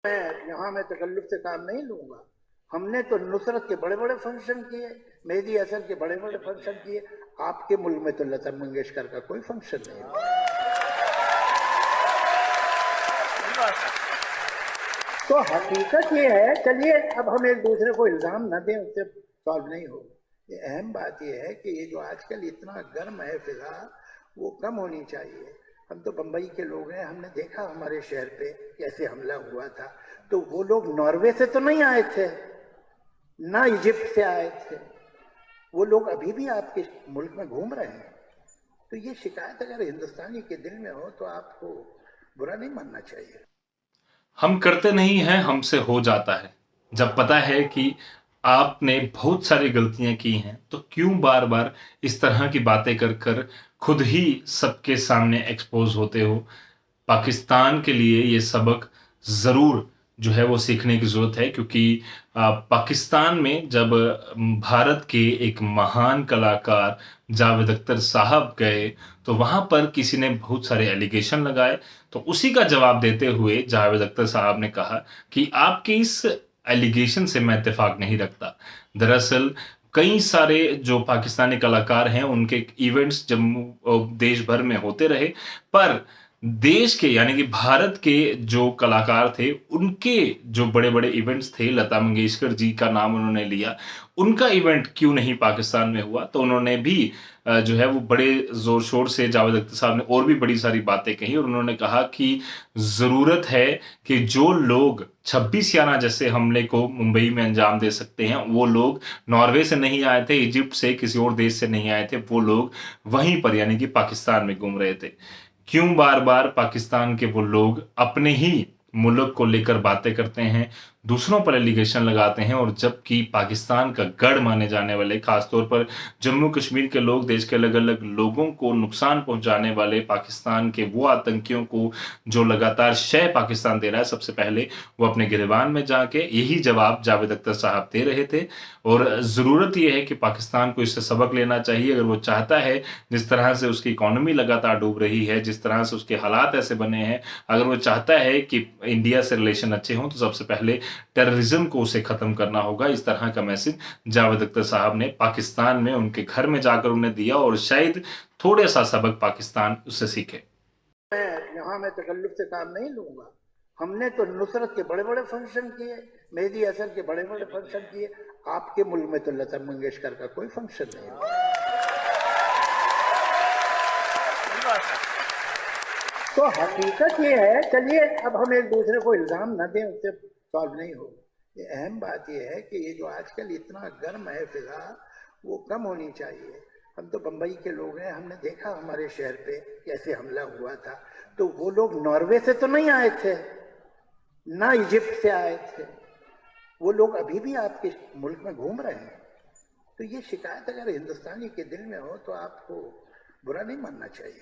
मैं तकल्लुफ से काम नहीं लूंगा। हमने तो नुसरत के बड़े बड़े फंक्शन किए, मेहदी हसन के बड़े बड़े फंक्शन किए। आपके मुल्क में तो लता मंगेशकर का कोई फंक्शन नहीं हुआ। तो हकीकत ये है, चलिए अब हम एक दूसरे को इल्जाम न दें, उससे सॉल्व नहीं होगा। ये अहम बात यह है कि ये जो आजकल इतना गर्म है फिजा, वो कम होनी चाहिए। हम तो बंबई के लोग हैं, हमने देखा हमारे शहर पे कैसे हमला हुआ था। तो वो लोग नॉर्वे से तो नहीं आए थे, ना इजिप्ट से आए थे, वो लोग अभी भी आपके मुल्क में घूम रहे हैं। तो ये शिकायत अगर हिंदुस्तानी के दिल में हो तो आपको बुरा नहीं मानना चाहिए। हम करते नहीं हैं, हमसे हो जाता है। जब पता है कि आपने बहुत सारी गलतियां की हैं, तो क्यों बार-बार इस तरह की बातें कर कर खुद ही सबके सामने एक्सपोज़ होते हो? पाकिस्तान के लिए ये सबक ज़रूर जो है वो सीखने की ज़रूरत है, क्योंकि पाकिस्तान में जब भारत के एक महान कलाकार जावेद अख्तर साहब गए, तो वहाँ पर किसी ने बहुत सारे एलिगेशन लगाए। तो उसी का जवाब देते हुए जावेद अख्तर साहब ने कहा कि आपके इस एलिगेशन से मैं इत्तेफ़ाक नहीं रखता। दरअसल कई सारे जो पाकिस्तानी कलाकार हैं, उनके इवेंट्स देश भर में होते रहे, पर देश के यानी कि भारत के जो कलाकार थे, उनके जो बड़े-बड़े इवेंट्स थे, लता मंगेशकर जी का नाम उन्होंने लिया, उनका इवेंट क्यों नहीं पाकिस्तान में हुआ? तो उन्होंने भी जो है वो बड़े ज़ोर-शोर से जावेद अख्तर साहब ने और भी बड़ी सारी बातें कही और उन्होंने कहा कि ज़रूरत है कि जो लोग 26 याना जैसे हमले को मुंबई में अंजाम दे सकते हैं, वो लोग नॉर्वे से नहीं आए थे, इजिप्ट से, किसी और देश से नहीं आए थे, वो लोग वहीं पर यानी कि पाकिस्तान में घूम रहे थे। क्यों बार-बार पाकिस्तान के वो लोग अपने ही मुल्क को लेकर बातें करते हैं, दूसरों पर एलिगेशन लगाते हैं और जबकि पाकिस्तान का गढ़ माने जाने वाले, खासतौर पर जम्मू कश्मीर के लोग, देश के अलग-अलग लोगों को नुकसान पहुँचाने वाले पाकिस्तान के वो आतंकियों को जो लगातार शह पाकिस्तान दे रहा है, सबसे पहले वो अपने गिरबान में जाके यही जवाब जावेद अख्तर साहब दे रहे थे। और ज़रूरत ये है कि पाकिस्तान को इससे सबक लेना चाहिए अगर वो चाहता है, जिस तरह से उसकी इकॉनमी लगातार डूब रही है, जिस तरह से उसके हालात ऐसे बने हैं, अगर वो चाहता है कि इंडिया से रिलेशन अच्छे हों, तो सबसे पहले टेररिज्म को उसे खत्म करना होगा। इस तरह का मैसेज जावेद अख्तर साहब ने पाकिस्तान में उनके घर में जाकर उन्हें दिया और शायद थोड़ा-सा सबक पाकिस्तान उससे सीखे। मैं तकल्लुफ से काम नहीं लूंगा। हमने तो नुसरत के बड़े बड़े फंक्शन किए, मेहदी हसन के बड़े बड़े फंक्शन किए। आपके मुल्क में तो लता मंगेशकर का कोई फंक्शन नहीं हुआ। तो हकीकत ये है, चलिए अब हम एक दूसरे को इल्जाम न दें, उससे सॉल्व नहीं होगा। ये अहम बात यह है कि ये जो आजकल इतना गर्म है फिजा, वो कम होनी चाहिए। हम तो बंबई के लोग हैं, हमने देखा हमारे शहर पे कैसे हमला हुआ था। तो वो लोग नॉर्वे से तो नहीं आए थे, ना इजिप्ट से आए थे, वो लोग अभी भी आपके मुल्क में घूम रहे हैं। तो ये शिकायत अगर हिंदुस्तानी के दिल में हो तो आपको बुरा नहीं मानना चाहिए।